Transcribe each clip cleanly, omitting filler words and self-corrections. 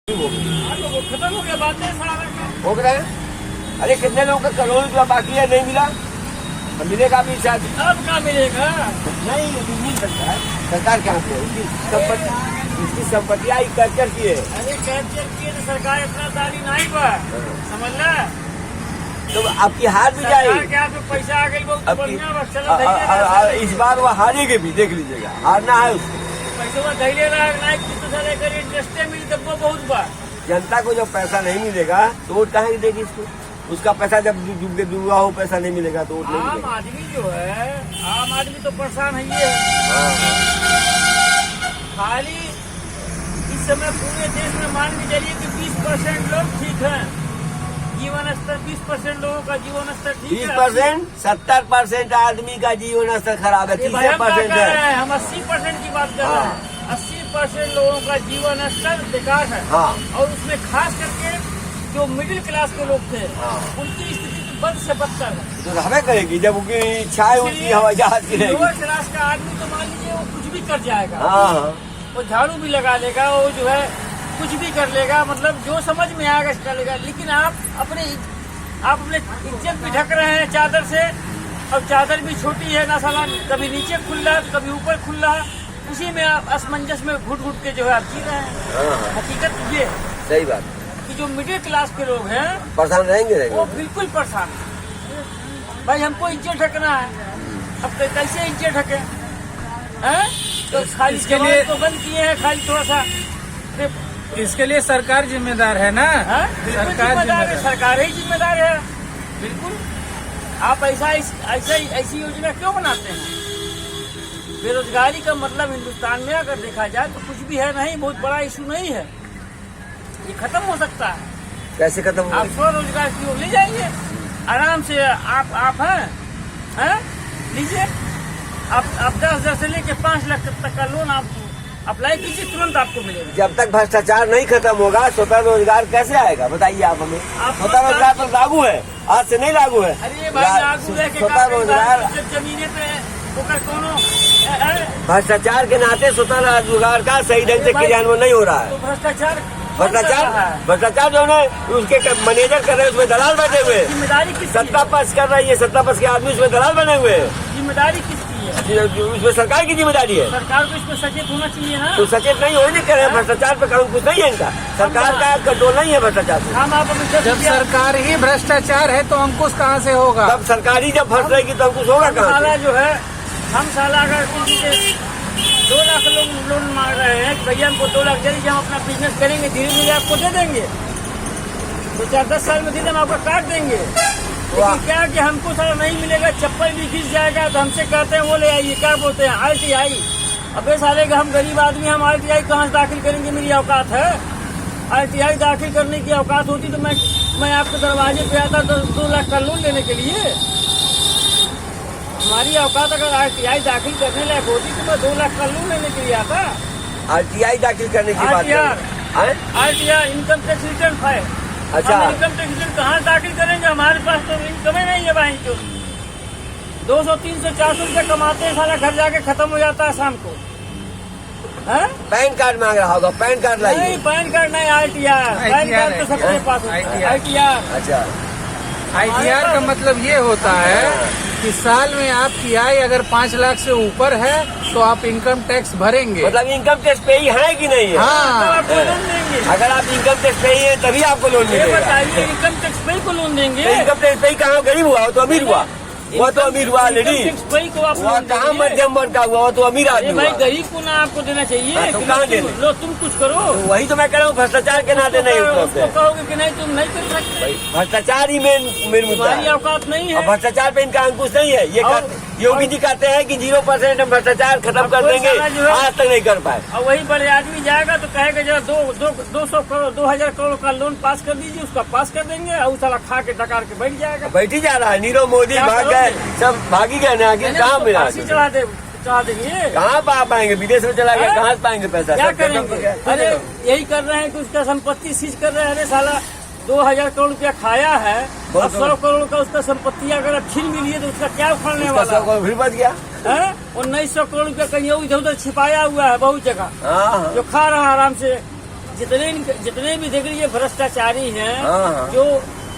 खत्म हो गया, बातें सारा हो गए। अरे कितने लोगों का करोड़ रुपया बाकी है, नहीं मिला, मिलेगा भी शायद। अब क्या मिलेगा? नहीं मिल सकता है। सरकार कहाँ पे है? इसकी संपत्ति आई कैप्चर की है। अरे कैप्चर किए तो सरकार इतना दारी नहीं पर समझ ला। तो आपकी हार भी जाएगी। क्या तो पैसा आ गई बहुत बढ़िया। इस बार वो हारेगी भी, देख लीजिएगा, हारना है उसको। पैसे वो धैले रहा नहीं, इंटरेस्टे मिली तब वो बहुत बार। जनता को जब पैसा नहीं मिलेगा तो वोट कहाँ देगी इसको? उसका पैसा जब डूबा हो, पैसा नहीं मिलेगा तो वोट नहीं मिलेगा। आम आदमी जो है, आम आदमी तो परेशान है ये। खाली इस समय पूरे देश में मान के चलिए कि 20% लोग ठीक हैं, जीवन स्तर 20% लोगों का जीवन स्तर ठीक है। 20%, 70% आदमी का जीवन स्तर खराब है। 30% है। हम 80% की बात कर रहे हैं। 80% लोगों का जीवन स्तर बेकार है। हाँ। और उसमें खास करके जो मिडिल क्लास के लोग थे, उनकी स्थिति तो बद से बदतर है। तो हमें करेगी जब उनकी इच्छाएं उनकी हवाई जहाज की रहेगी। लोअर क्लास का आदमी तो मान लीजिए वो कुछ भी कर जाएगा। हाँ, वो झाड़ू भी लगा लेगा, वो जो है कुछ भी कर लेगा, मतलब जो समझ में आएगा कर लेगा। लेकिन आप अपने इज्जत भी ढक रहे हैं चादर से, और चादर भी छोटी है ना साला, कभी नीचे खुल रहा है तो कभी ऊपर खुल रहा है। उसी में आप असमंजस में घुट घुट के जो है आप जी रहे हैं। हकीकत ये सही बात कि जो मिडिल क्लास के लोग हैं परेशान रहेंगे वो बिल्कुल परेशान है। भाई हमको इज्जत ढकना है, अब कैसे इज्जत ढके हैं? तो खाली इसके लिए तो बंद किए हैं, खाली थोड़ा सा। इसके लिए सरकार जिम्मेदार है ना? सरकार ही जिम्मेदार है, बिल्कुल। आप ऐसी योजना क्यों बनाते हैं? बेरोजगारी का मतलब हिंदुस्तान में अगर देखा जाए तो कुछ भी है नहीं, बहुत बड़ा इशू नहीं है, ये खत्म हो सकता है। कैसे खत्म हो? आप स्वरोजगार की ओर ले जाइए आराम से। आप हैं लीजिए, आप 10,000 से लेके 5 लाख तक का लोन आप अप्लाई कीजिए, तुरंत आपको मिलेगा। जब तक भ्रष्टाचार नहीं खत्म होगा स्वतः रोजगार कैसे आएगा, बताइए आप हमें। स्वतः रोजगार तो लागू है, आज से नहीं लागू है। अरे भाई लागू है कि स्वतः रोजगार जमीने पे भ्रष्टाचार के नाते स्वतः रोजगार का सही ढंग से क्रियान्वयन नहीं हो रहा है। तो भ्रष्टाचार जो है उसके मैनेजर कर रहे हैं, उसमें दलाल बैठे हुए। जिम्मेदारी किसकी? सत्ता पक्ष कर रही है, सत्ता पक्ष के आदमी उसमें दलाल बने हुए हैं। जिम्मेदारी किसकी है? उसमें सरकार की जिम्मेदारी है। सरकार को इसमें सचेत होना चाहिए ना। तो सचेत नहीं होने कर रहे, भ्रष्टाचार पे कानून कुछ नहीं है इनका। सरकार का कंट्रोल नहीं है भ्रष्टाचार से। हम आप जब सरकार ही भ्रष्टाचार है तो अंकुश कहाँ से होगा? तब सरकार ही जब फंस रहेगी तो अंकुश होगा कहाँ से? जो है हम साला अगर किसी से 2 लाख लोग लोन मांग रहे हैं, भैया हमको 2 लाख दे दीजिए, हम अपना बिजनेस करेंगे, धीरे धीरे आपको दे देंगे, तो 4-10 साल में धीरे हम आपका काट देंगे। लेकिन क्या कि हमको सारा नहीं मिलेगा, चप्पल भी घिस जाएगा, तो हमसे कहते हैं वो ले आइए, क्या बोलते हैं ITI। अबे साले का हम गरीब आदमी, हम ITI कहाँ से दाखिल करेंगे? मेरी औकात है? ITI दाखिल करने की औकात होती तो मैं आपके दरवाजे पे आता 2 लाख का लोन लेने के लिए। हमारी औकात अगर RTI दाखिल करने लायक होती तो मैं 2 लाख का लोन लेने के लिए आता। RTI दाखिल करने की बात RTR income tax return file. अच्छा, इनकम टैक्स रिटर्न कहाँ दाखिल करेंगे? हमारे पास तो इनकम ही नहीं है भाई। तो 200, 300, 400 रुपया कमाते हैं, सारा घर जाके खत्म हो जाता है शाम को। पैन कार्ड मांग रहा होगा, पैन कार्ड लाइए। नहीं, पैन कार्ड नहीं, ITR। पैन कार्ड तो सबके पास होता है। ITR। अच्छा, ITR का मतलब ये होता है कि साल में आपकी आय अगर 5 लाख से ऊपर है तो आप इनकम टैक्स भरेंगे। मतलब इनकम टैक्स पे ही है कि नहीं है? हाँ, आपको लोन देंगे। अगर आप इनकम टैक्स पे ही है तभी आपको लोन मिलेगा। बताइए, इनकम टैक्स पे को लोन देंगे? इनकम टैक्स पे ही कहाँ गरीब हुआ, वो तो अमीर हुआ। वो तो अमीर हुआ लेडी, वो कहाँ मध्यम वर्ग का हुआ, वो तो अमीर आदमी भाई। हुआ। गरीब को ना आपको देना चाहिए, तो कहाँ देने? लो तुम कुछ करो। तो वही तो मैं कह रहा हूँ, भ्रष्टाचार के नाते नहीं उपलब्ध है। कहोगे कि नहीं तुम नहीं कर सकते, भ्रष्टाचार ही मेन मुद्दा हमारी है। औकात नहीं है। भ्रष्टाचार पे इनका अंकुश नहीं है। ये योगी जी कहते हैं कि 0% हम भ्रष्टाचार खत्म कर देंगे, आज तक नहीं कर पाए। और वही बड़े आदमी जाएगा तो कहेगा जरा 200 करोड़ 2000 करोड़ का लोन पास कर दीजिए, उसका पास कर देंगे, और साला खा के डकार के बैठ जाएगा। बैठ ही जा रहा है। नीरव मोदी भाग गए, सब भागी गए ना, आगे कहाँ मिला? चढ़ा देंगे, कहाँ पा पाएंगे? विदेश में चला गया, कहाँ से पाएंगे पैसा? क्या करेंगे? अरे यही कर रहे हैं कि उसका संपत्ति सीज कर रहे हैं। अरे साला 2000 करोड़ रुपया खाया है, अब 100 करोड़ का उसका संपत्ति अगर फिर मिली है तो उसका क्या उखाड़ने वाला? 100 करोड़ फिर बच गया। 1900 करोड़ रुपया कहीं इधर उधर छिपाया हुआ है बहुत जगह, जो खा रहा है आराम से जितने भी देख लीजिए भ्रष्टाचारी हैं, हाँ। जो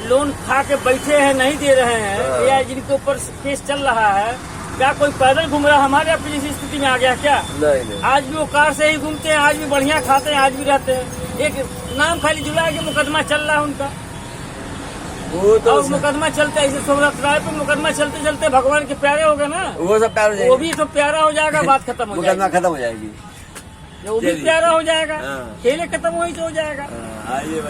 लोन खा के बैठे हैं, नहीं दे रहे हैं, हाँ। या जिनके ऊपर केस चल रहा है, क्या कोई पैदल घूम रहा है? हमारे अपनी जैसी स्थिति में आ गया क्या? नहीं आज भी वो कार से ही घूमते हैं, आज भी बढ़िया खाते हैं, आज भी रहते हैं। एक नाम खाली जुड़ा है कि मुकदमा चल रहा है उनका, वो तो और मुकदमा चलते ऐसे सोमनाथ राय पे मुकदमा चलते चलते भगवान के प्यारे हो गए ना, वो सब प्यार हो जाएगी, वो भी तो प्यारा हो जाएगा, बात खत्म हो मुकदमा जाएगी, खत्म हो जाएगी, वो भी प्यारा हो जाएगा, हाँ। खेले खत्म हो ही तो हो जाएगा। आइए।